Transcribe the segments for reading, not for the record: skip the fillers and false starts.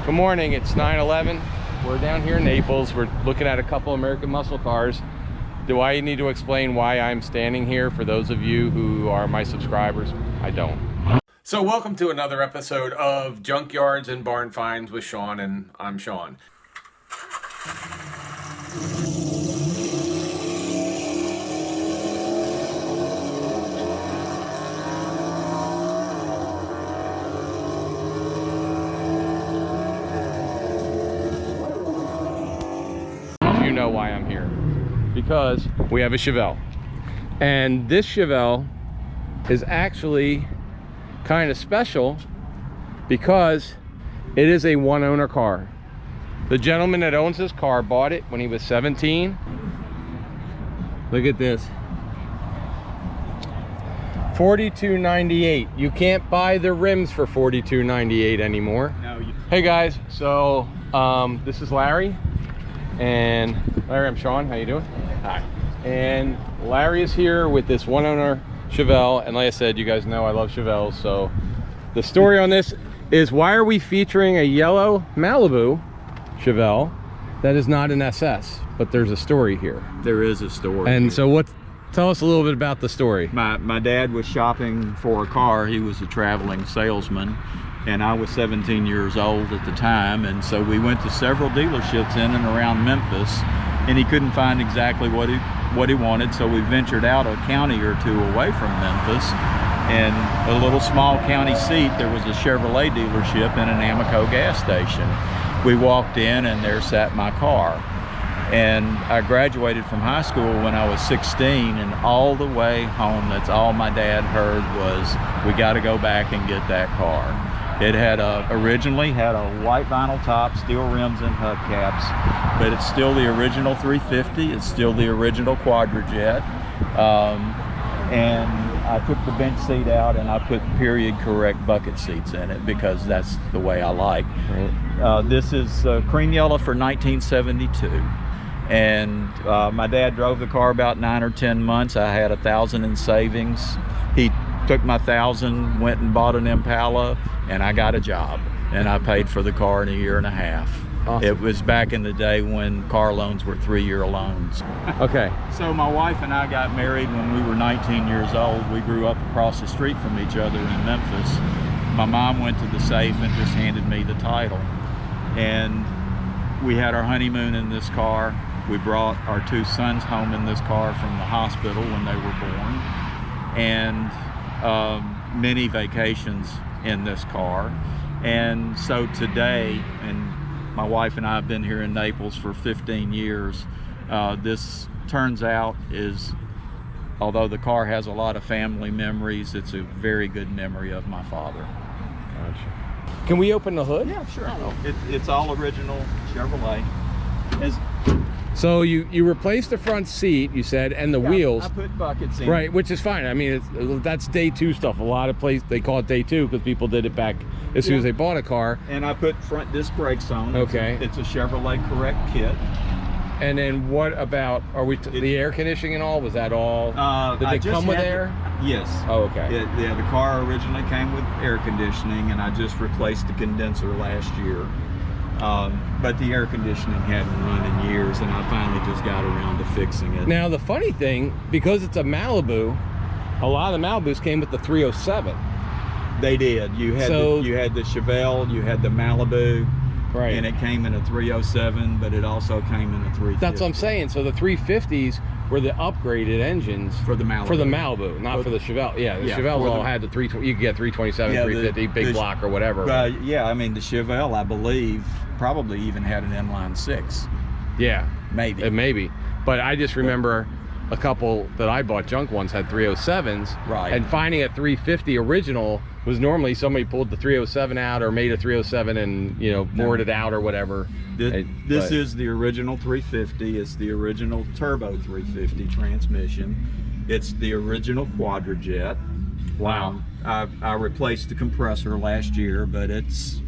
Good morning, it's 9/11. We're down here in Naples. We're looking at a couple American muscle cars. Do I need to explain why I'm standing here for those of you who are my subscribers? I don't. So welcome to another episode of Junkyards and Barn Finds with Sean, and I'm Sean. You know why I'm here, because we have a Chevelle, and this Chevelle is actually kind of special because it is a one-owner car. The gentleman that owns this car bought it when he was 17. Look at this, $42.98. You can't buy the rims for $42.98 anymore. No, Hey guys, so this is Larry. And Larry, I'm Sean. How you doing? Hi. And Larry is here with this one-owner Chevelle, and like I said, you guys know I love Chevelles. So the story on this is, why are we featuring a yellow Malibu Chevelle that is not an SS? But there's a story here. There is a story. And so tell us a little bit about the story. My dad was shopping for a car. He was a traveling salesman, and I was 17 years old at the time, and so we went to several dealerships in and around Memphis, and he couldn't find exactly what he wanted, so we ventured out a county or two away from Memphis, and a little small county seat, there was a Chevrolet dealership and an Amoco gas station. We walked in, and there sat my car. And I graduated from high school when I was 16, and all the way home, that's all my dad heard was, we got to go back and get that car. It had originally had a white vinyl top, steel rims and hubcaps, but it's still the original 350. It's still the original Quadrajet. And I took the bench seat out and I put period correct bucket seats in it because that's the way I like. Right. This is cream yellow for 1972. And my dad drove the car about 9 or 10 months. I had $1,000 in savings. He took my $1,000, went and bought an Impala, and I got a job, and I paid for the car in a year and a half. Awesome. It was back in the day when car loans were 3-year loans. Okay. So my wife and I got married when we were 19 years old. We grew up across the street from each other in Memphis. My mom went to the safe and just handed me the title. And we had our honeymoon in this car. We brought our 2 sons home in this car from the hospital when they were born. And many vacations in this car. And so today, and my wife and I have been here in Naples for 15 years, this turns out is, although the car has a lot of family memories, it's a very good memory of my father. Gotcha. Can we open the hood? Yeah, sure. It's all original Chevrolet. So you replaced the front seat, you said, and the wheels. I put buckets in. Right, which is fine. I mean, that's day 2 stuff. A lot of places, they call it day 2 because people did it back as soon as they bought a car. And I put front disc brakes on. Okay. It's a Chevrolet Correct kit. And then what about, the air conditioning and all? Was that all? Did they come with air? Yes. Oh, okay. Yeah, the car originally came with air conditioning, and I just replaced the condenser last year. But the air conditioning hadn't run in years, and I finally just got around to fixing it. Now the funny thing, because it's a Malibu, a lot of the Malibus came with the 307. They did. You had the Chevelle, you had the Malibu, right? And it came in a 307, but it also came in a 350. That's what I'm saying. So the 350s were the upgraded engines for the Malibu. For the Malibu, not for the Chevelle. Yeah, the Chevelles all had the 320. You could get 327, 350, big block or whatever. Yeah, I mean the Chevelle, I believe, probably even had an inline 6. Yeah, maybe. Maybe, but I just remember a couple that I bought junk ones had 307s. Right. And finding a 350 original was normally somebody pulled the 307 out or made a 307 and bored it out or whatever. This is the original 350. It's the original turbo 350 transmission. It's the original Quadrajet. Wow. I replaced the compressor last year, but it's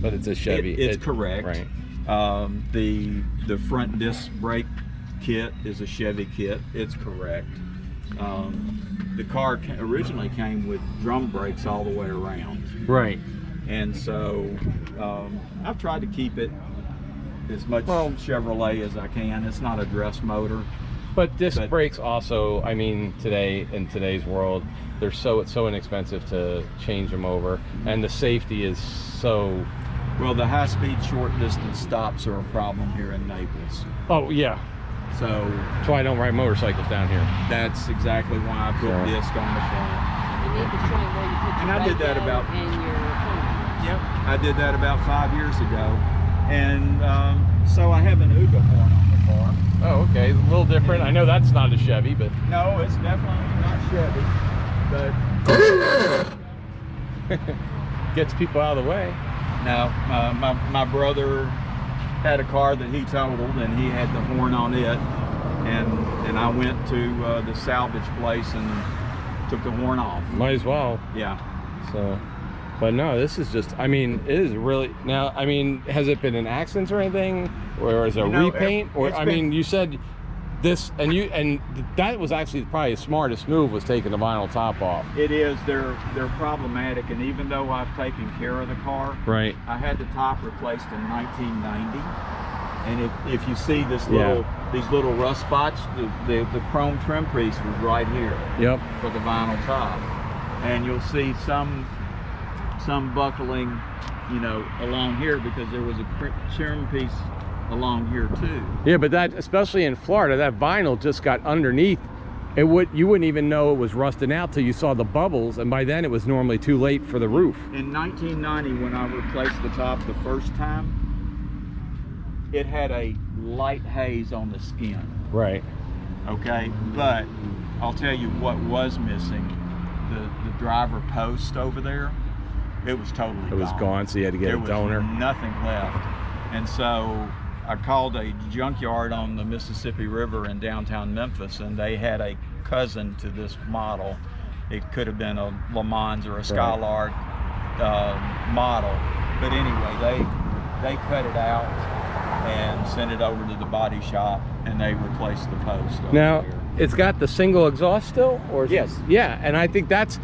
a Chevy. It's correct. Right. The front disc brake kit is a Chevy kit. It's correct. The car originally came with drum brakes all the way around. Right. And so I've tried to keep it as much Chevrolet as I can. It's not a dress motor. But disc brakes also, I mean, in today's world, it's so inexpensive to change them over, and the safety is so. Well, the high-speed, short-distance stops are a problem here in Naples. Oh yeah. So that's why I don't ride motorcycles down here. That's exactly why I put disc on the front. You need to try where you put your and I did that about. and your phone. Yep, I did that about 5 years ago, and so I have an Uga horn on the car. Oh, okay, a little different. I know that's not a Chevy, but no, it's definitely not Chevy, but gets people out of the way. Now, my brother had a car that he totaled, and he had the horn on it, and I went to the salvage place and took the horn off. Might as well. Yeah. So, but no, this is just, I mean, it is really, now, I mean, has it been an accident or anything? Or is it a repaint? Or, I mean, you said this, and that was actually probably the smartest move, was taking the vinyl top off. It is. They're problematic, and even though I've taken care of the car, right, I had the top replaced in 1990. And if you see this these little rust spots, the chrome trim piece was right here. Yep. For the vinyl top, and you'll see some buckling, you know, along here because there was a trim piece along here too. Yeah, but that, especially in Florida, that vinyl just got underneath. You wouldn't even know it was rusting out till you saw the bubbles, and by then it was normally too late for the roof. In 1990, when I replaced the top the first time, it had a light haze on the skin. Right. Okay, but I'll tell you what was missing: the driver post over there. It was totally gone. It was gone, so you had to get a donor. There was nothing left, and so I called a junkyard on the Mississippi River in downtown Memphis, and they had a cousin to this model. It could have been a Le Mans or a Skylark model, but anyway, they cut it out and sent it over to the body shop, and they replaced the post over now here. It's got the single exhaust still, or yes, yeah, and I think that's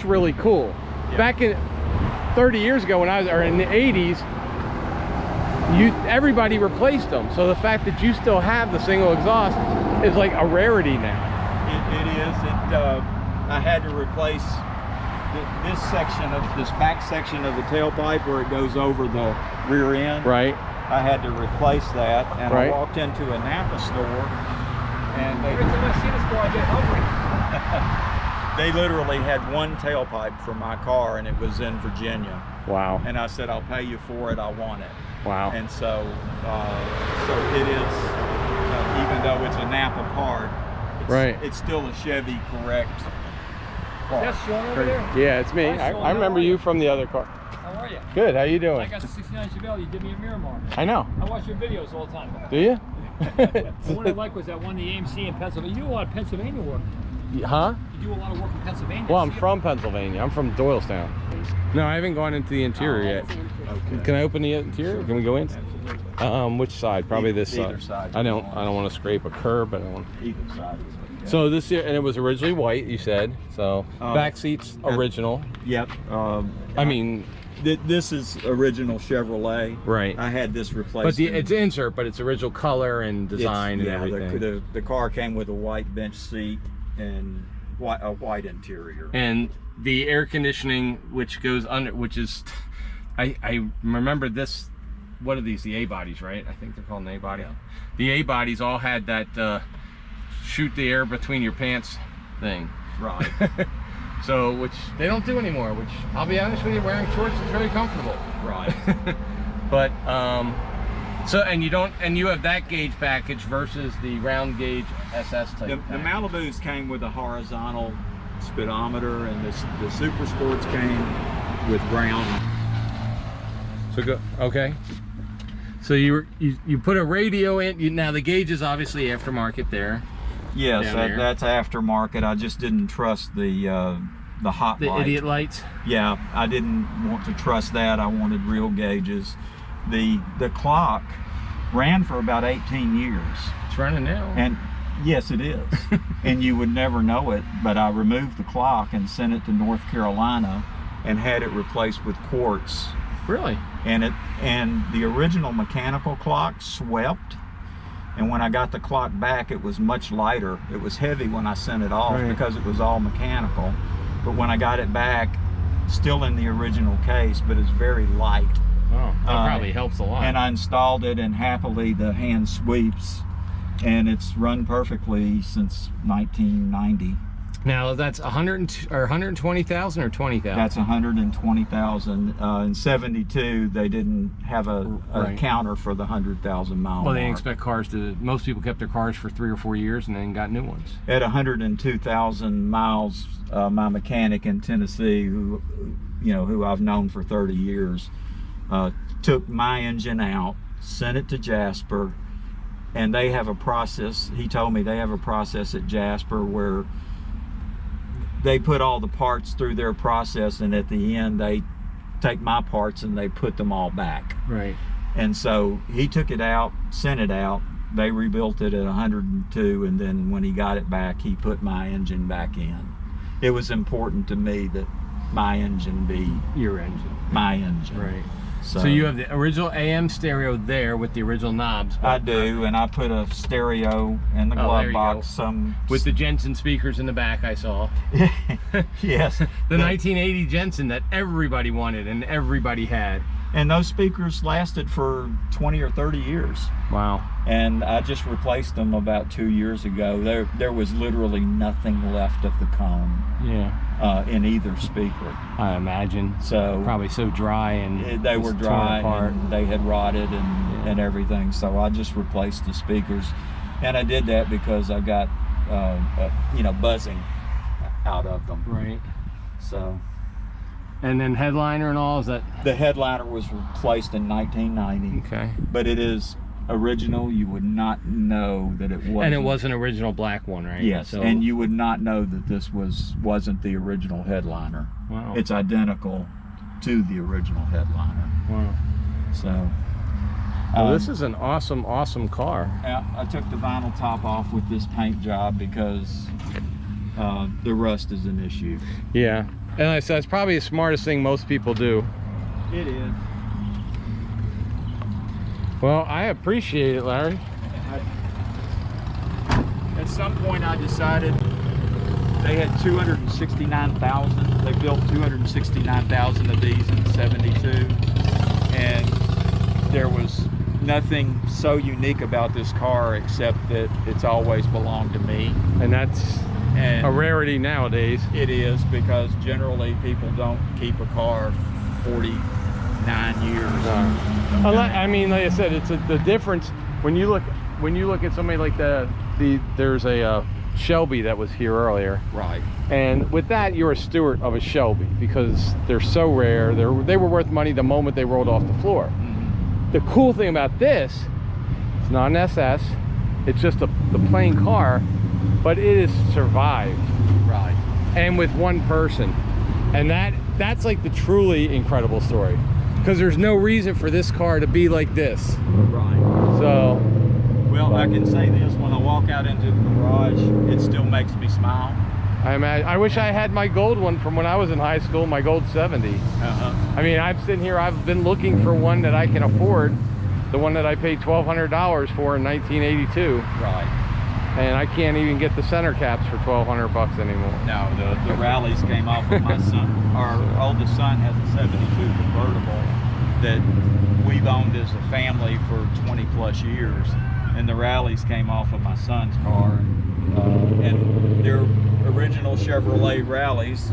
really cool. Yeah. Back in 30 years ago, when or in the 80s, everybody replaced them, so the fact that you still have the single exhaust is like a rarity now. It is. I had to replace this back section of the tailpipe where it goes over the rear end. Right. I had to replace that, and I walked into a Napa store, and they literally had one tailpipe for my car, and it was in Virginia. Wow. And I said, I'll pay you for it, I want it. Wow. And so it is, even though it's a Napa part, it's still a Chevy correct part. Is that Sean over there? Yeah, it's me. I remember you from the other car. How are you? Good, how you doing? I got the 69 Chevelle, you did me a Miramar. I know. I watch your videos all the time. Do you? The one I like was that one, the AMC in Pennsylvania. You do a lot of Pennsylvania work. Huh? You do a lot of work in Pennsylvania. Well, I'm from Pennsylvania. I'm from Doylestown. No, I haven't gone into the interior yet. Okay. Can I open the interior? Can we go in? Absolutely. Which side? Probably this side. Either side. I don't want to scrape a curb. I don't want. Either side. Okay. So this year, and it was originally white, you said. So back seats original. Yep. I mean, this is original Chevrolet. Right. I had this replaced. But it's insert, but it's original color and design and everything. The car came with a white bench seat and a white interior. And the air conditioning, which goes under, which is, I remember this. What are these? The A bodies, right? I think they're called an A body. Yeah. The A bodies all had that shoot the air between your pants thing. Right. So, which they don't do anymore, which I'll be honest with you, wearing shorts is very comfortable. Right. But so, and you have that gauge package versus the round gauge SS type. The Malibus came with a horizontal speedometer, and the Super Sports came with ground. So go, okay. So you put a radio in. Now the gauge is obviously aftermarket there. Yes, that's aftermarket. I just didn't trust the hot light. The idiot lights? Yeah, I didn't want to trust that. I wanted real gauges. The clock ran for about 18 years. It's running now. And yes, it is. And you would never know it, but I removed the clock and sent it to North Carolina, and had it replaced with quartz. Really? And the original mechanical clock swept, and when I got the clock back, it was much lighter. It was heavy when I sent it off because it was all mechanical, but when I got it back, still in the original case, but it's very light. Oh, that probably helps a lot. And I installed it, and happily the hand sweeps, and it's run perfectly since 1990. Now that's 120,000 or 20,000? That's 120,000. In '72, they didn't have a counter for the 100,000 mile Well, they didn't mark. expect cars to. Most people kept their cars for 3 or 4 years and then got new ones. At 102,000 miles, my mechanic in Tennessee, who I've known for 30 years, took my engine out, sent it to Jasper, and they have a process. He told me they have a process at Jasper where they put all the parts through their process, and at the end they take my parts and they put them all back. Right. And so he took it out, sent it out, they rebuilt it at 102, and then when he got it back, he put my engine back in. It was important to me that my engine be Your engine. my engine. Right. So you have the original AM stereo there with the original knobs. I do, and I put a stereo in the glove box. With the Jensen speakers in the back, I saw. Yes. The 1980 Jensen that everybody wanted and everybody had. And those speakers lasted for 20 or 30 years. Wow. And I just replaced them about 2 years ago. There was literally nothing left of the cone. Yeah. In either speaker. I imagine. So probably so dry and they were dry apart. and they had rotted and everything. So I just replaced the speakers, and I did that because I got buzzing out of them. Right. So. And then headliner and all, is that? The headliner was replaced in 1990. Okay. But it is original. You would not know that it wasn't. And it was an original black one, right? Yes, So, and you would not know that this wasn't the original headliner. Wow. It's identical to the original headliner. Wow. So. Well, this is an awesome car. I took the vinyl top off with this paint job because the rust is an issue. Yeah. And like I said, it's probably the smartest thing most people do. It is. Well, I appreciate it, Larry. At some point I decided they had 269,000. They built 269,000 of these in '72. And there was nothing so unique about this car except that it's always belonged to me. And that's a rarity nowadays. It is, because generally people don't keep a car 49 years. I mean, like I said, it's the difference when you look at somebody like there's a Shelby that was here earlier. Right. And with that, you're a steward of a Shelby because they're so rare. They were worth money the moment they rolled off the floor. Mm-hmm. The cool thing about this, it's not an SS. It's just the plain car, but it has survived. Right. And with one person. And that's like the truly incredible story. Because there's no reason for this car to be like this. Right. So. Well, I can say this, when I walk out into the garage, it still makes me smile. I wish I had my gold one from when I was in high school, my gold 70. Uh-huh. I mean, I've been looking for one that I can afford. The one that I paid $1,200 for in 1982. Right. And I can't even get the center caps for $1,200 anymore. No, the rallies came off of my son. Our oldest son has a '72 convertible that we've owned as a family for 20 plus years. And the rallies came off of my son's car. And they're original Chevrolet rallies.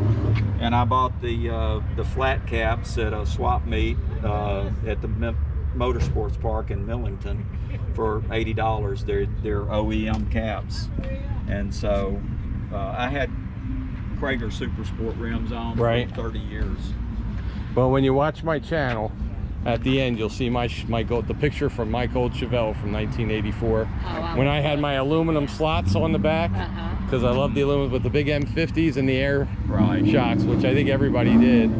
And I bought the flat caps at a swap meet at the Motorsports Park in Millington for $80. They're OEM caps. And so I had Krager Super Sport rims on for 30 years. Well, when you watch my channel, at the end you'll see the picture from my gold Chevelle from 1984. When I had my aluminum slots on the back, because I love the aluminum with the big M50s and the air shocks, which I think everybody did.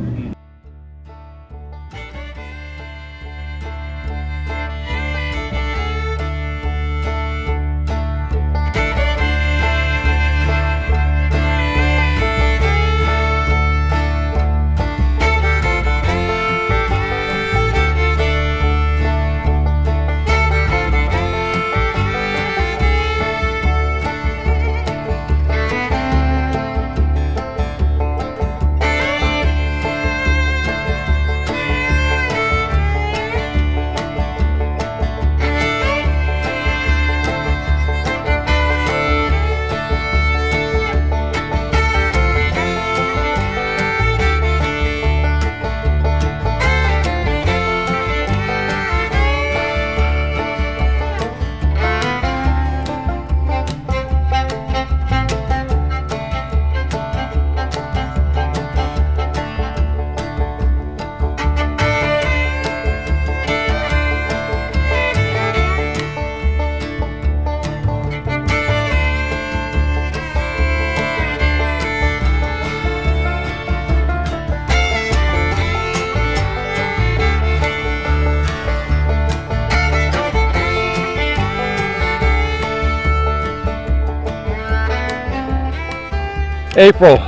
April,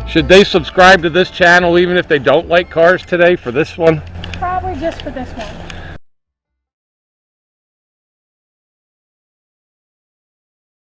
should they subscribe to this channel even if they don't like cars today for this one? Probably just for this one.